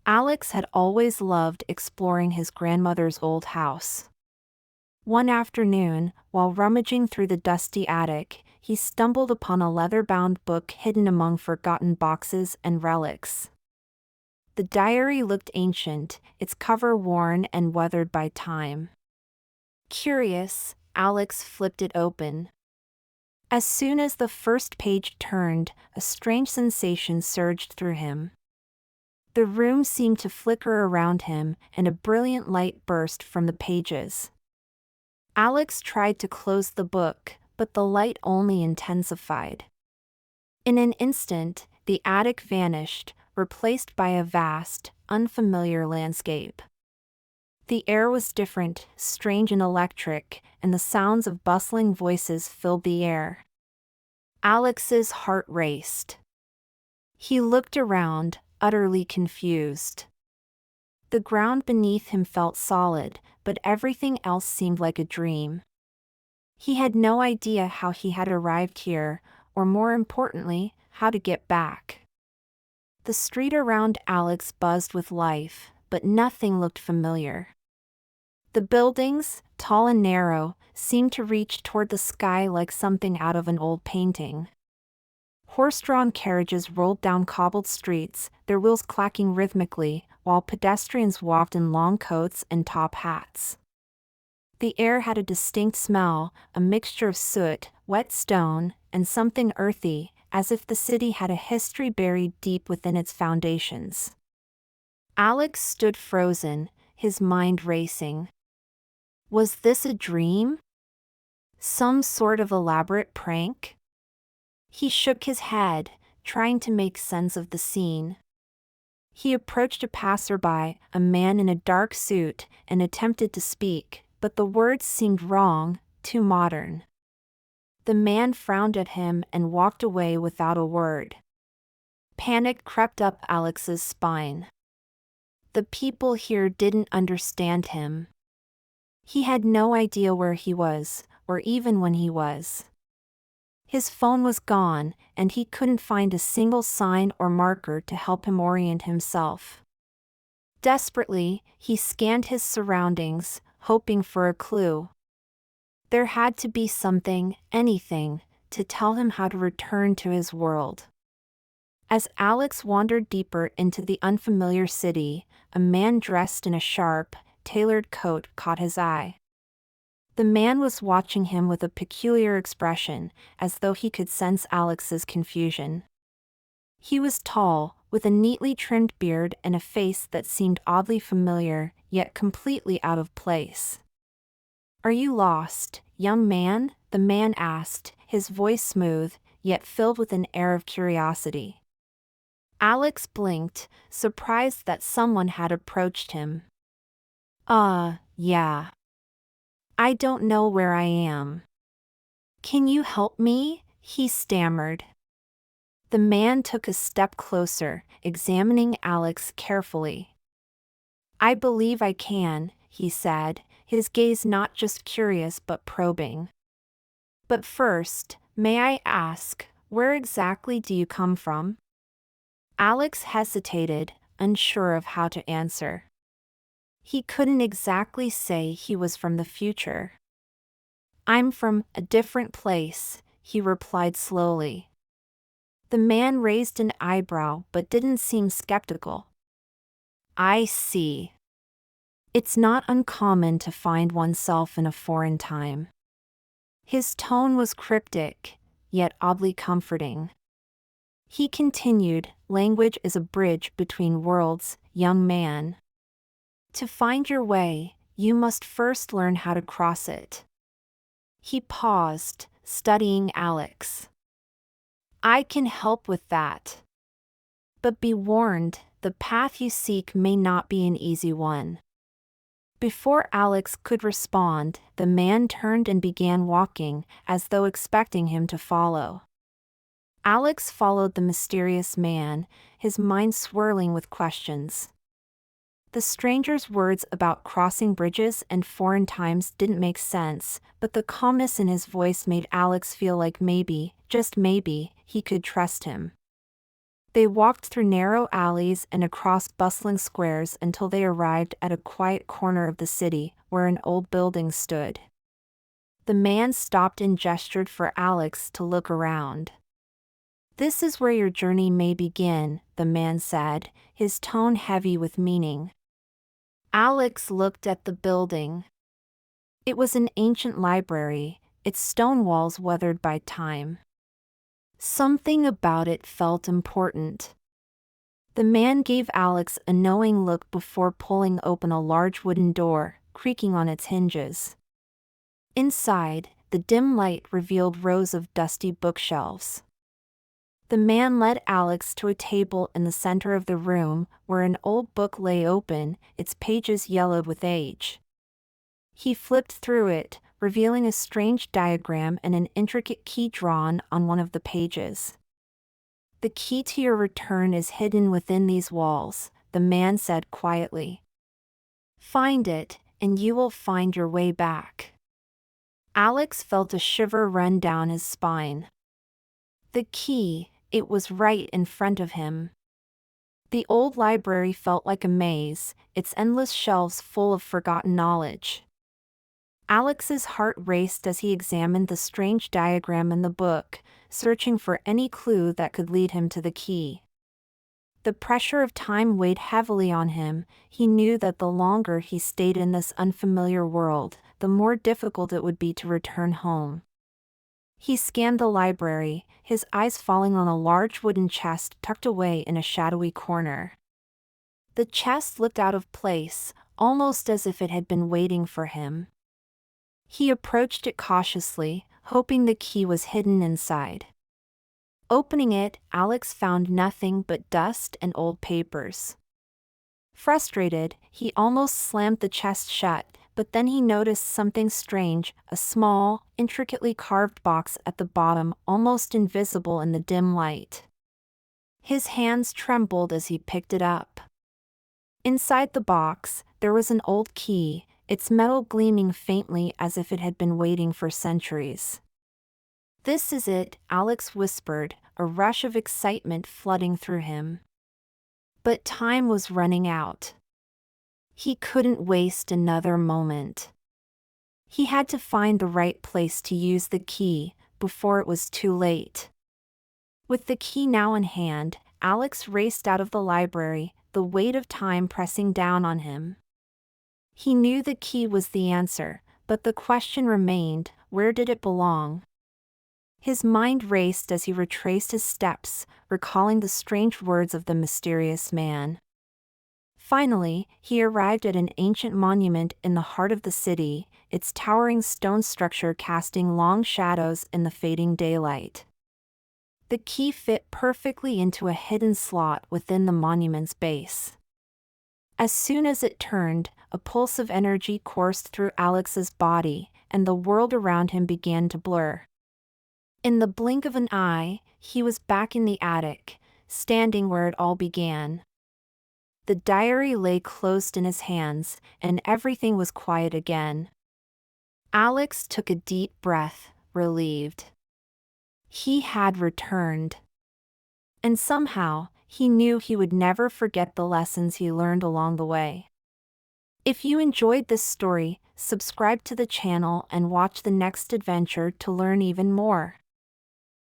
Alex had always loved exploring his grandmother's old house. One afternoon, while rummaging through the dusty attic, he stumbled upon a leather-bound book hidden among forgotten boxes and relics. The diary looked ancient, its cover worn and weathered by time. Curious, Alex flipped it open. As soon as the first page turned, a strange sensation surged through him. The room seemed to flicker around him, and a brilliant light burst from the pages. Alex tried to close the book, but the light only intensified. In an instant, the attic vanished, replaced by a vast, unfamiliar landscape. The air was different, strange and electric, and the sounds of bustling voices filled the air. Alex's heart raced. He looked around, utterly confused. The ground beneath him felt solid, but everything else seemed like a dream. He had no idea how he had arrived here, or more importantly, how to get back. The street around Alex buzzed with life, but nothing looked familiar. The buildings, tall and narrow, seemed to reach toward the sky like something out of an old painting. Horse-drawn carriages rolled down cobbled streets, their wheels clacking rhythmically, while pedestrians walked in long coats and top hats. The air had a distinct smell, a mixture of soot, wet stone, and something earthy, as if the city had a history buried deep within its foundations. Alex stood frozen, his mind racing. Was this a dream? Some sort of elaborate prank? He shook his head, trying to make sense of the scene. He approached a passerby, a man in a dark suit, and attempted to speak, but the words seemed wrong, too modern. The man frowned at him and walked away without a word. Panic crept up Alex's spine. The people here didn't understand him. He had no idea where he was, or even when he was. His phone was gone, and he couldn't find a single sign or marker to help him orient himself. Desperately, he scanned his surroundings, hoping for a clue. There had to be something, anything, to tell him how to return to his world. As Alex wandered deeper into the unfamiliar city, a man dressed in a sharp, tailored coat caught his eye. The man was watching him with a peculiar expression, as though he could sense Alex's confusion. He was tall, with a neatly trimmed beard and a face that seemed oddly familiar, yet completely out of place. "Are you lost, young man?" the man asked, his voice smooth, yet filled with an air of curiosity. Alex blinked, surprised that someone had approached him. Yeah. I don't know where I am. Can you help me?" he stammered. The man took a step closer, examining Alex carefully. "I believe I can," he said, his gaze not just curious but probing. "But first, may I ask, where exactly do you come from?" Alex hesitated, unsure of how to answer. He couldn't exactly say he was from the future. "I'm from a different place," he replied slowly. The man raised an eyebrow but didn't seem skeptical. "I see. It's not uncommon to find oneself in a foreign time." His tone was cryptic, yet oddly comforting. He continued, "Language is a bridge between worlds, young man. To find your way, you must first learn how to cross it." He paused, studying Alex. "I can help with that. But be warned, the path you seek may not be an easy one." Before Alex could respond, the man turned and began walking, as though expecting him to follow. Alex followed the mysterious man, his mind swirling with questions. The stranger's words about crossing bridges and foreign times didn't make sense, but the calmness in his voice made Alex feel like maybe, just maybe, he could trust him. They walked through narrow alleys and across bustling squares until they arrived at a quiet corner of the city, where an old building stood. The man stopped and gestured for Alex to look around. "This is where your journey may begin," the man said, his tone heavy with meaning. Alex looked at the building. It was an ancient library, its stone walls weathered by time. Something about it felt important. The man gave Alex a knowing look before pulling open a large wooden door, creaking on its hinges. Inside, the dim light revealed rows of dusty bookshelves. The man led Alex to a table in the center of the room, where an old book lay open, its pages yellowed with age. He flipped through it, revealing a strange diagram and an intricate key drawn on one of the pages. "The key to your return is hidden within these walls," the man said quietly. "Find it, and you will find your way back." Alex felt a shiver run down his spine. The key, it was right in front of him. The old library felt like a maze, its endless shelves full of forgotten knowledge. Alex's heart raced as he examined the strange diagram in the book, searching for any clue that could lead him to the key. The pressure of time weighed heavily on him. He knew that the longer he stayed in this unfamiliar world, the more difficult it would be to return home. He scanned the library, his eyes falling on a large wooden chest tucked away in a shadowy corner. The chest looked out of place, almost as if it had been waiting for him. He approached it cautiously, hoping the key was hidden inside. Opening it, Alex found nothing but dust and old papers. Frustrated, he almost slammed the chest shut, but then he noticed something strange, a small, intricately carved box at the bottom, almost invisible in the dim light. His hands trembled as he picked it up. Inside the box, there was an old key, its metal gleaming faintly as if it had been waiting for centuries. "This is it," Alex whispered, a rush of excitement flooding through him. But time was running out. He couldn't waste another moment. He had to find the right place to use the key, before it was too late. With the key now in hand, Alex raced out of the library, the weight of time pressing down on him. He knew the key was the answer, but the question remained, where did it belong? His mind raced as he retraced his steps, recalling the strange words of the mysterious man. Finally, he arrived at an ancient monument in the heart of the city, its towering stone structure casting long shadows in the fading daylight. The key fit perfectly into a hidden slot within the monument's base. As soon as it turned, a pulse of energy coursed through Alex's body, and the world around him began to blur. In the blink of an eye, he was back in the attic, standing where it all began. The diary lay closed in his hands, and everything was quiet again. Alex took a deep breath, relieved. He had returned. And somehow, he knew he would never forget the lessons he learned along the way. If you enjoyed this story, subscribe to the channel and watch the next adventure to learn even more.